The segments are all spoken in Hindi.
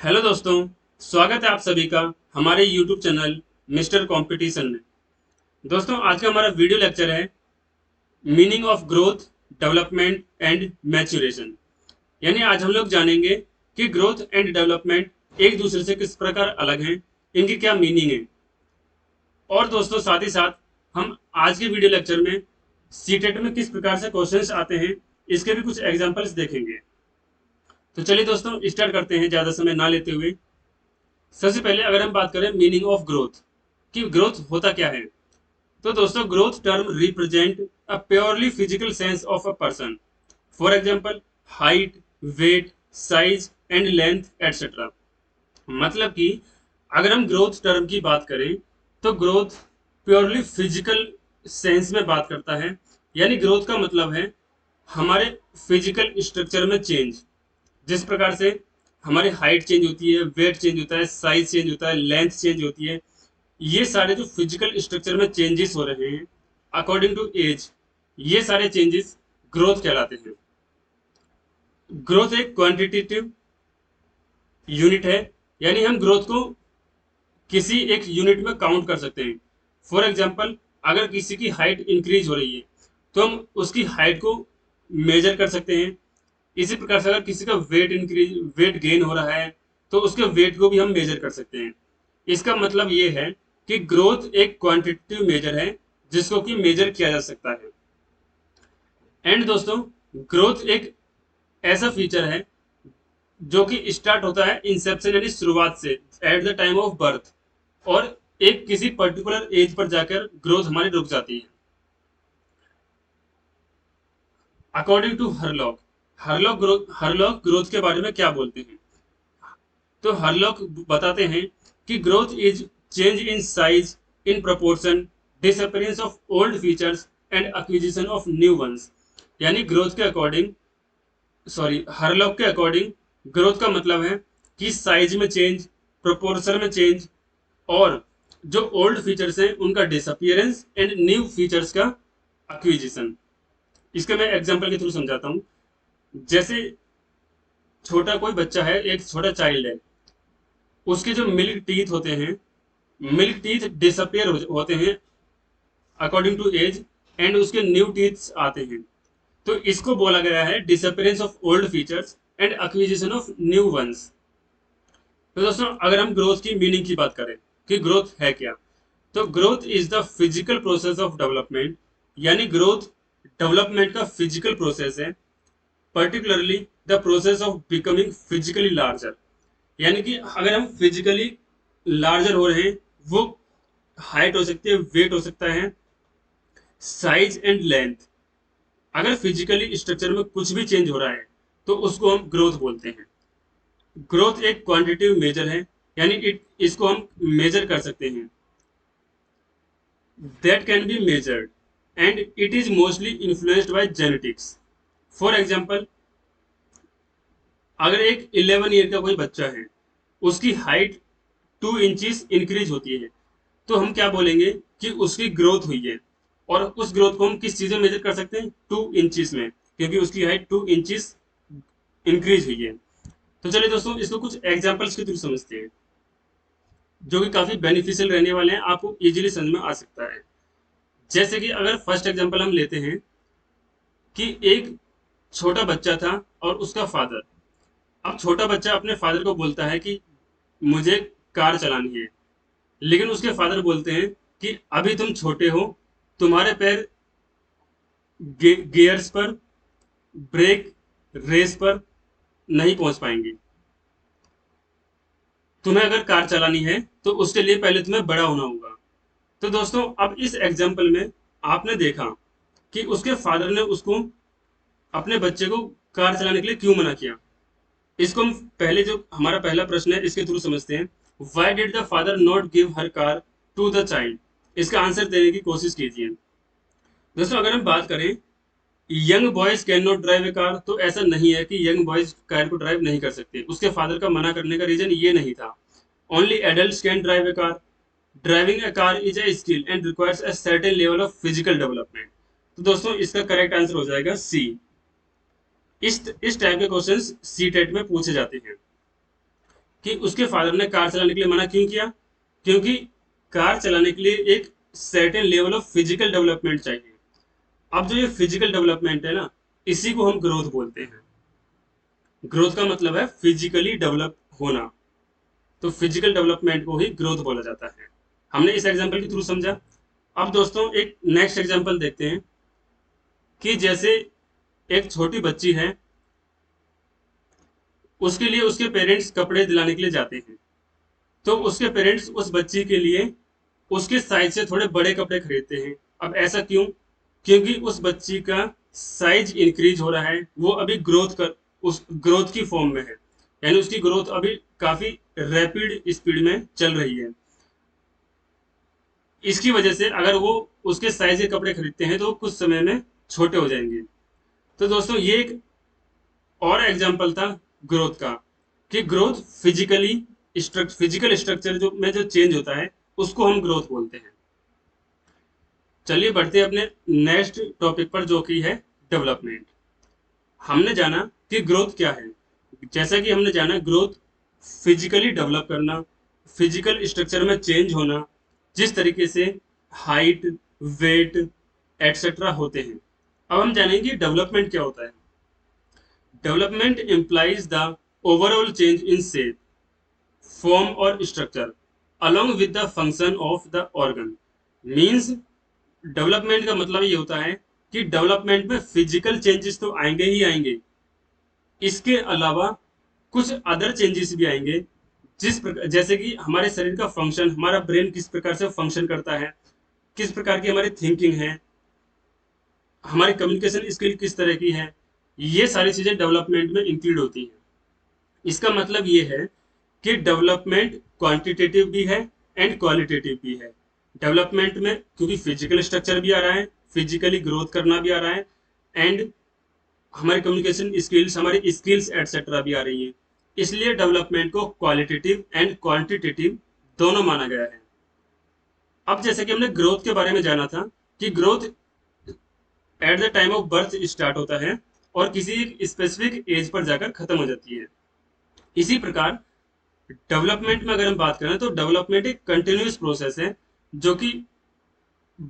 हेलो दोस्तों, स्वागत है आप सभी का हमारे YouTube चैनल मिस्टर कंपटीशन में। दोस्तों, आज का हमारा वीडियो लेक्चर है meaning of growth, development and maturation. यानी आज हम लोग जानेंगे कि ग्रोथ एंड डेवलपमेंट एक दूसरे से किस प्रकार अलग हैं, इनकी क्या मीनिंग है। और दोस्तों, साथ ही साथ हम आज के वीडियो लेक्चर में सीटेट में किस प्रकार से क्वेश्चंस आते हैं, इसके भी कुछ एग्जांपल्स देखेंगे। तो चलिए दोस्तों, स्टार्ट करते हैं ज़्यादा समय ना लेते हुए। सबसे पहले अगर हम बात करें मीनिंग ऑफ ग्रोथ, कि ग्रोथ होता क्या है, तो दोस्तों growth term represent a purely physical sense of a person. For example height, weight, size and length etcetera. मतलब कि अगर हम ग्रोथ टर्म की बात करें तो ग्रोथ प्योरली फिजिकल सेंस में बात करता है। यानी ग्रोथ का मतलब है हमारे फिजिकल स्ट्रक्चर में चेंज। जिस प्रकार से हमारी हाइट चेंज होती है, वेट चेंज होता है, साइज चेंज होता है, लेंथ चेंज होती है, ये सारे जो फिजिकल स्ट्रक्चर में चेंजेस हो रहे हैं अकॉर्डिंग टू एज, ये सारे चेंजेस ग्रोथ कहलाते हैं। ग्रोथ एक क्वांटिटेटिव यूनिट है, यानी हम ग्रोथ को किसी एक यूनिट में काउंट कर सकते हैं। फॉर एग्जाम्पल अगर किसी की हाइट इंक्रीज हो रही है तो हम उसकी हाइट को मेजर कर सकते हैं। इसी प्रकार से अगर किसी का वेट गेन हो रहा है तो उसके वेट को भी हम मेजर कर सकते हैं। इसका मतलब ये है कि ग्रोथ एक क्वांटिटेटिव मेजर है जिसको कि मेजर किया जा सकता है। एंड दोस्तों, ग्रोथ एक ऐसा फीचर है जो कि स्टार्ट होता है इंसेप्शन यानी शुरुआत से, at the time of birth, और एक किसी पर्टिकुलर एज पर जाकर ग्रोथ हमारी रुक जाती है। According to Hurlock, Hurlock growth के बारे में क्या बोलते हैं, तो हरलॉक बताते हैं कि growth is change in size in proportion, disappearance of old features and acquisition of new ones. यानी ग्रोथ के अकॉर्डिंग, हरलॉक के अकॉर्डिंग ग्रोथ का मतलब है कि साइज में चेंज, प्रोपोर्शन में चेंज, और जो ओल्ड फीचर्स हैं उनका डिसअपीयरेंस एंड न्यू फीचर्स का एक्विजिशन। इसके मैं एग्जांपल के थ्रू समझाता हूँ। जैसे छोटा कोई बच्चा है, एक छोटा चाइल्ड है, उसके जो मिल्क टीथ होते हैं, मिल्क टीथ डिसअपियर होते हैं अकॉर्डिंग टू एज, एंड उसके न्यू टीथ आते हैं। तो इसको बोला गया है disappearance of old features and acquisition of new ones. तो दोस्तों, अगर हम ग्रोथ की मीनिंग की बात करें कि ग्रोथ है क्या, तो growth is the physical process of development. यानी ग्रोथ डेवलपमेंट का फिजिकल प्रोसेस है, particularly the process of becoming physically larger. यानी कि अगर हम फिजिकली लार्जर हो रहे हैं, वो हाइट हो सकती है, वेट हो सकता है, साइज एंड लेंथ। अगर फिजिकली स्ट्रक्चर में कुछ भी चेंज हो रहा है तो उसको हम ग्रोथ बोलते हैं। ग्रोथ एक क्वांटिटेटिव मेजर है, यानी इसको हम मेजर कर सकते हैं, that can be measured, and it is mostly influenced by genetics. For example अगर एक 11 ईयर का कोई बच्चा है, उसकी हाइट 2 इंचेस इंक्रीज होती है, तो हम क्या बोलेंगे कि उसकी ग्रोथ हुई है। और उस ग्रोथ को हम किस चीज में मेजर कर सकते हैं, 2 इंचेस में, क्योंकि उसकी हाइट 2 इंचेस इंक्रीज हुई है। तो चलिए दोस्तों, इसको कुछ एग्जांपल्स के थ्रू समझते हैं जो कि काफी बेनिफिशियल रहने वाले हैं, आपको इजीली समझ में आ सकता है। जैसे कि अगर फर्स्ट एग्जांपल हम लेते हैं कि एक छोटा बच्चा था और उसका फादर। अब छोटा बच्चा अपने फादर को बोलता है कि मुझे कार चलानी है, लेकिन उसके फादर बोलते हैं कि अभी तुम छोटे हो, तुम्हारे पैर गियर्स पर, ब्रेक, रेस पर नहीं पहुंच पाएंगे। तुम्हें अगर कार चलानी है तो उसके लिए पहले तुम्हें बड़ा होना होगा। तो दोस्तों, अब इस एग्जाम्पल में आपने देखा कि उसके फादर ने उसको, अपने बच्चे को कार चलाने के लिए क्यों मना किया। इसको हम पहले, जो हमारा पहला प्रश्न है, इसके थ्रू समझते हैं। Why did the father not give her car to the child. इसका आंसर देने की कोशिश कीजिए। दोस्तों, अगर हम बात करें young boys can not drive a car, तो ऐसा नहीं है कि यंग बॉयज कार को ड्राइव नहीं कर सकते। उसके फादर का मना करने का रीजन ये नहीं था। Only adult can drive a car. Driving A car is a skill and requires a certain level of physical development. तो दोस्तों, इसका करेक्ट आंसर हो जाएगा सी। इस टाइप के क्वेश्चंस सी टेट में पूछे जाते हैं। कि उसके फादर ने कार चलाने के लिए मना क्यों किया? क्योंकि कार चलाने के लिए एक certain level of physical development चाहिए। अब जो ये फिजिकल डेवलपमेंट है ना, इसी को हम ग्रोथ बोलते हैं। ग्रोथ का मतलब है फिजिकली डेवलप होना, तो फिजिकल डेवलपमेंट को ही ग्रोथ बोला जाता है। हमने इस एग्जांपल के थ्रू समझा। अब दोस्तों एक नेक्स्ट एग्जांपल देखते हैं कि जैसे एक छोटी बच्ची है, उसके लिए उसके पेरेंट्स कपड़े दिलाने के लिए जाते हैं, तो उसके पेरेंट्स उस बच्ची के लिए उसके साइज से थोड़े बड़े कपड़े खरीदते हैं। अब ऐसा क्यों? क्योंकि उस बच्ची का साइज इंक्रीज हो रहा है, वो अभी ग्रोथ कर उस ग्रोथ की फॉर्म में है, यानी उसकी ग्रोथ अभी काफी रैपिड स्पीड में चल रही है। इसकी वजह से अगर वो उसके साइज के कपड़े खरीदते हैं तो वो कुछ समय में छोटे हो जाएंगे। तो दोस्तों ये एक और एग्जाम्पल था ग्रोथ का, कि ग्रोथ फिजिकल स्ट्रक्चर जो में जो चेंज होता है उसको हम ग्रोथ बोलते हैं। चलिए बढ़ते हैं अपने नेक्स्ट टॉपिक पर, जो कि है डेवलपमेंट। हमने जाना कि ग्रोथ क्या है। जैसा कि हमने जाना, ग्रोथ फिजिकली डेवलप करना, फिजिकल स्ट्रक्चर में चेंज होना, जिस तरीके से हाइट, वेट एटसेट्रा होते हैं। अब हम जानेंगे डेवलपमेंट क्या होता है। Development implies the overall change in shape, form और structure along with the function of the organ। Means development का मतलब ये होता है कि डेवलपमेंट में फिजिकल चेंजेस तो आएंगे ही आएंगे, इसके अलावा कुछ अदर चेंजेस भी आएंगे। जिस प्रकार, जैसे कि हमारे शरीर का फंक्शन, हमारा ब्रेन किस प्रकार से फंक्शन करता है, किस प्रकार की हमारी थिंकिंग है, हमारी कम्युनिकेशन स्किल किस तरह की है, ये सारी चीजें डेवलपमेंट में इंक्लूड होती हैं। इसका मतलब ये है कि डेवलपमेंट क्वांटिटेटिव भी है एंड क्वालिटेटिव भी है। डेवलपमेंट में क्योंकि फिजिकल स्ट्रक्चर भी आ रहा है, फिजिकली ग्रोथ करना भी आ रहा है, एंड हमारी कम्युनिकेशन स्किल्स, हमारी स्किल्स एटसेट्रा भी आ रही है। इसलिए डेवलपमेंट को क्वालिटेटिव एंड क्वांटिटेटिव दोनों माना गया है। अब जैसे कि हमने ग्रोथ के बारे में जाना था कि growth at the time of birth start होता है और किसी एक स्पेसिफिक एज पर जाकर खत्म हो जाती है। इसी प्रकार डेवलपमेंट में अगर हम बात करें तो डेवलपमेंट एक कंटिन्यूस प्रोसेस है, जो कि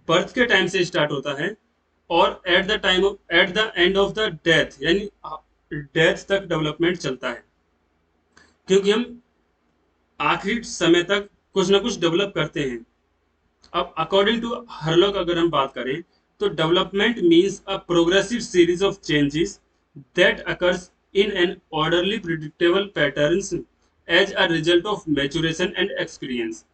बर्थ के टाइम से स्टार्ट होता है और at the end of the death, यानी डेथ तक डेवलपमेंट चलता है। क्योंकि हम आखिरी समय तक कुछ ना कुछ डेवलप करते हैं। अब अकॉर्डिंग टू हरलॉक अगर हम बात करें तो development means a progressive series of changes that occurs in an orderly predictable patterns as a result of maturation and experience.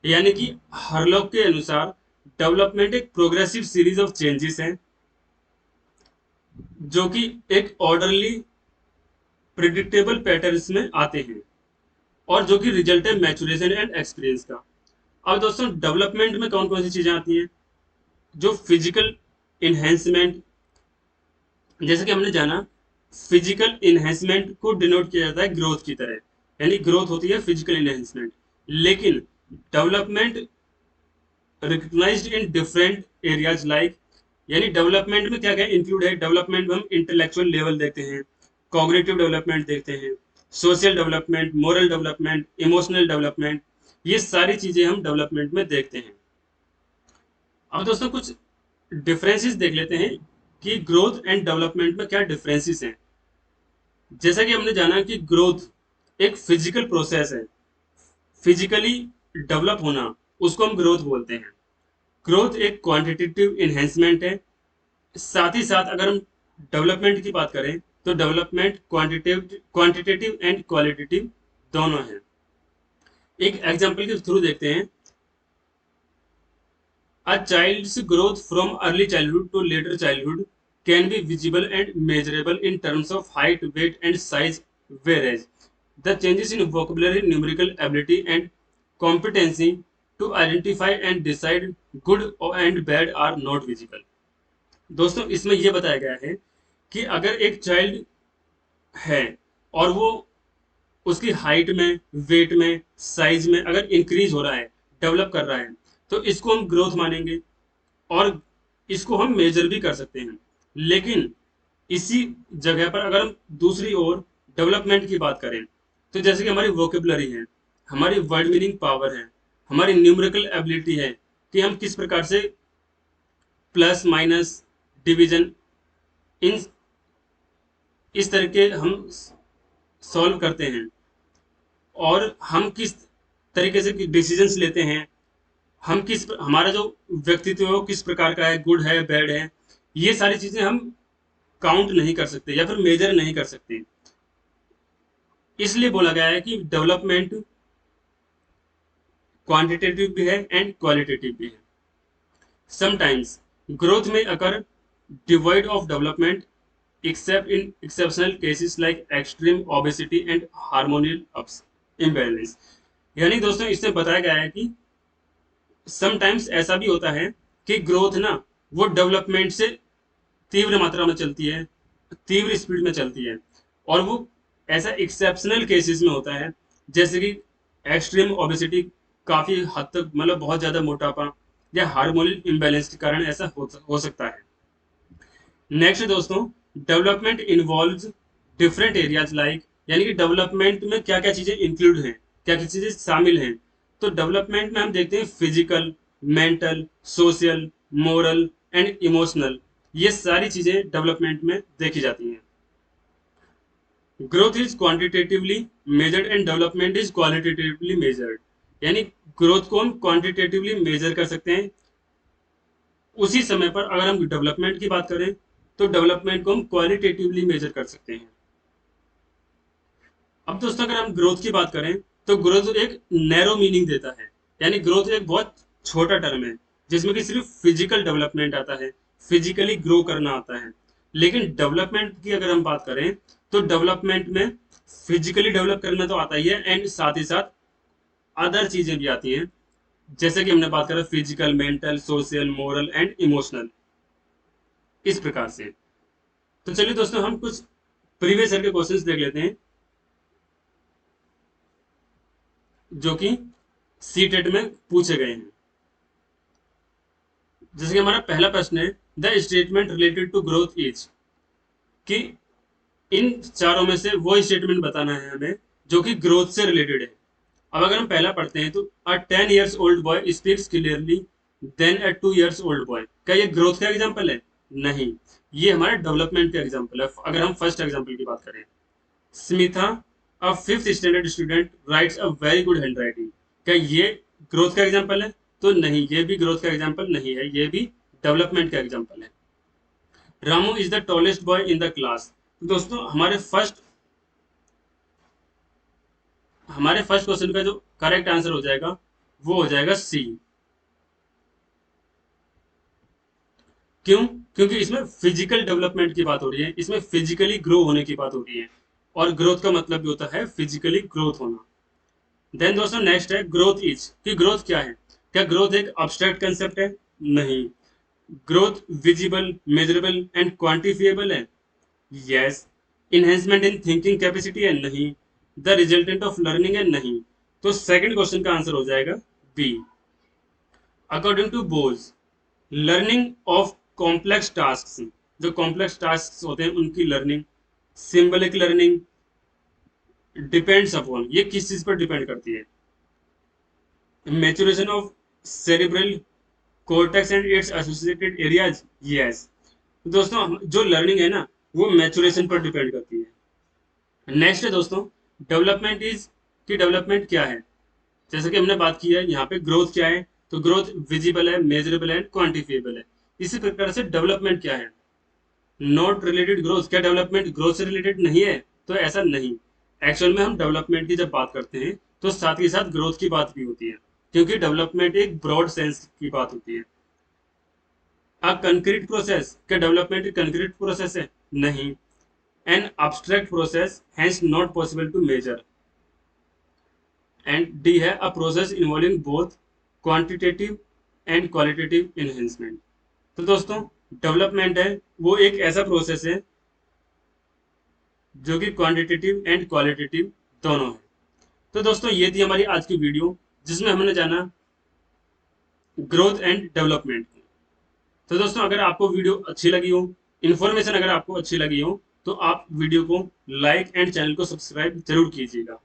यानी कि हरलॉक के अनुसार डेवलपमेंट एक प्रोग्रेसिव सीरीज ऑफ चेंजेस है, जो कि एक ऑर्डरली प्रिडिक्टेबल पैटर्न्स में आते हैं और जो कि रिजल्ट है मैच्योरेशन एंड एक्सपीरियंस का। अब दोस्तों डेवलपमेंट में कौन कौन सी चीजें आती हैं? जो फिजिकल इन्हेंसमेंट, जैसे कि हमने जाना, फिजिकल इन्हेंसमेंट को डिनोट किया जाता है ग्रोथ की तरह, यानी ग्रोथ होती है फिजिकल इन्हेंसमेंट। लेकिन development recognised in different areas like, यानी डेवलपमेंट में क्या क्या इंक्लूड है? डेवलपमेंट में हम इंटेलेक्चुअल लेवल देखते हैं, कॉग्निटिव डेवलपमेंट देखते हैं, social development, moral development, emotional development, ये सारी चीजें हम डेवलपमेंट में देखते हैं। अब दोस्तों कुछ डिफरेंसेस देख लेते हैं कि ग्रोथ एंड डेवलपमेंट में क्या डिफरेंसेस हैं। जैसा कि हमने जाना कि ग्रोथ एक फिजिकल प्रोसेस है, फिजिकली डेवलप होना, उसको हम ग्रोथ बोलते हैं। ग्रोथ एक क्वांटिटेटिव इन्हेंसमेंट है। साथ ही साथ अगर हम डेवलपमेंट की बात करें तो डेवलपमेंट क्वांटिटेटिव एंड क्वालिटेटिव दोनों हैं। एक एग्जांपल के थ्रू देखते हैं। A child's growth from early childhood to later childhood can be visible and measurable in terms of height, weight, and size, whereas the changes in vocabulary, numerical ability, and competency to identify and decide good and bad are not visible। दोस्तों इसमें यह बताया गया है कि अगर एक चाइल्ड है और वो उसकी हाइट में, वेट में, साइज में अगर इंक्रीज हो रहा है, डेवलप कर रहा है, तो इसको हम ग्रोथ मानेंगे और इसको हम मेजर भी कर सकते हैं। लेकिन इसी जगह पर अगर हम दूसरी ओर डेवलपमेंट की बात करें तो जैसे कि हमारी वोकेबलरी है, हमारी वर्ड मीनिंग पावर है, हमारी न्यूमेरिकल एबिलिटी है कि हम किस प्रकार से प्लस माइनस डिवीजन इन इस तरह के हम सॉल्व करते हैं, और हम किस तरीके से डिसीजंस लेते हैं, हम किस हमारा जो व्यक्तित्व है वो किस प्रकार का है, गुड है बैड है, ये सारी चीजें हम काउंट नहीं कर सकते या फिर मेजर नहीं कर सकते। इसलिए बोला गया है कि डेवलपमेंट क्वांटिटेटिव भी है एंड क्वालिटेटिव भी है। समटाइम्स ग्रोथ में occur devoid of development except in exceptional cases like extreme obesity and hormonal imbalance। यानी दोस्तों इसमें बताया गया है कि समटाइम्स ऐसा भी होता है कि ग्रोथ ना वो डेवलपमेंट से तीव्र मात्रा में चलती है, तीव्र स्पीड में चलती है, और वो ऐसा एक्सेप्शनल केसेस में होता है, जैसे कि एक्सट्रीम ओबेसिटी, काफी हद तक मतलब बहुत ज्यादा मोटापा, या हार्मोनल इम्बैलेंस के कारण ऐसा हो सकता है। नेक्स्ट दोस्तों, development involves different areas like, यानी कि डेवलपमेंट में क्या क्या चीजें इंक्लूड हैं, क्या क्या चीजें शामिल हैं। तो डेवलपमेंट में हम देखते हैं physical, mental, social, moral and emotional, ये सारी चीजें डेवलपमेंट में देखी जाती हैं। Growth is quantitatively measured and development is qualitatively measured, यानी ग्रोथ को हम क्वांटिटेटिवली मेजर कर सकते हैं, उसी समय पर अगर हम डेवलपमेंट की बात करें तो डेवलपमेंट को हम क्वालिटेटिवली मेजर कर सकते हैं। अब दोस्तों अगर हम ग्रोथ की बात करें तो ग्रोथ एक नैरो मीनिंग देता है, यानी ग्रोथ एक बहुत छोटा टर्म है जिसमें कि सिर्फ फिजिकल डेवलपमेंट आता है, फिजिकली ग्रो करना आता है। लेकिन डेवलपमेंट की अगर हम बात करें तो डेवलपमेंट में फिजिकली डेवलप करना तो आता ही है, एंड साथ ही साथ अदर चीजें भी आती हैं, जैसे कि हमने बात करा physical, mental, social, moral and emotional, इस प्रकार से। तो चलिए दोस्तों हम कुछ प्रीवियस ईयर के क्वेश्चंस देख लेते हैं जो कि सीटेट में पूछे गए हैं। जैसे कि हमारा पहला प्रश्न है, the statement related to growth is, कि इन चारों में से वो स्टेटमेंट बताना है हमें जो कि ग्रोथ से रिलेटेड है। अब अगर हम पहला पढ़ते हैं तो a 10 years old boy speaks clearly than a 2 years old boy, क्या ये ग्रोथ का एग्जांपल है? नहीं, ये हमारे डेवलपमेंट का एग्जांपल है। अगर हम फर्स्ट एग्जांपल की बात करें, स्मिथा अ 5th standard student rights a very good hand writing, क्या ये ग्रोथ का एग्जांपल है? तो नहीं, ये भी ग्रोथ का एग्जांपल नहीं है, ये भी डेवलपमेंट का एग्जांपल है। Ramu is the tallest boy in the class, तो दोस्तों हमारे फर्स्ट क्वेश्चन का जो करेक्ट आंसर हो जाएगा वो हो जाएगा सी। क्यों? क्योंकि इसमें फिजिकल डेवलपमेंट की बात हो रही है, इसमें फिजिकली ग्रो होने की बात हो रही है, और ग्रोथ का मतलब भी होता है फिजिकली ग्रोथ होना। देन दोस्तों नेक्स्ट है ग्रोथ इज, कि ग्रोथ क्या है? क्या ग्रोथ एक अब्स्ट्रैक्ट कंसेप्ट है? नहीं। Growth visible, measurable and quantifiable है? Yes. Enhancement in thinking capacity है? नहीं। द रिजल्टेंट ऑफ लर्निंग है? नहीं। तो सेकंड क्वेश्चन का आंसर हो जाएगा बी। अकॉर्डिंग टू बोज, लर्निंग ऑफ कॉम्प्लेक्स टास्क, जो कॉम्प्लेक्स टास्क होते हैं उनकी learning, symbolic learning depends upon, ये किस चीज पर डिपेंड करती है? Maturation of cerebral cortex and its associated areas? Yes. दोस्तों जो लर्निंग है ना वो मैच्योरेशन पर डिपेंड करती है। नेक्स्ट है दोस्तों, डेवलपमेंट इज, कि डेवलपमेंट क्या है? जैसे कि हमने बात की है यहाँ पे ग्रोथ क्या है, तो ग्रोथ विजिबल है, मेजरेबल है, क्वांटिफिएबल है। इसी प्रकार से डेवलपमेंट क्या है? नॉट रिलेटेड ग्रोथ, क्या डेवलपमेंट ग्रोथ से रिलेटेड नहीं है? तो ऐसा नहीं। एक्चुअल में हम डेवलपमेंट की जब बात करते हैं तो साथ ही साथ ग्रोथ की बात भी होती है, क्योंकि डेवलपमेंट एक ब्रॉड सेंस की बात होती है। अ कंक्रीट प्रोसेस, क्या डेवलपमेंट एक कंक्रीट प्रोसेस है? नहीं। An abstract process hence not possible to measure। And D है a process involving both quantitative and qualitative enhancement. तो दोस्तों डेवलपमेंट है वो एक ऐसा प्रोसेस है जो कि क्वांटिटेटिव एंड क्वालिटेटिव दोनों है। तो दोस्तों ये थी हमारी आज की वीडियो जिसमें हमने जाना ग्रोथ एंड डेवलपमेंट। तो दोस्तों अगर आपको वीडियो अच्छी लगी हो, इन्फॉर्मेशन अगर आपको अच्छी लगी हो, तो आप वीडियो को लाइक एंड चैनल को सब्सक्राइब जरूर कीजिएगा।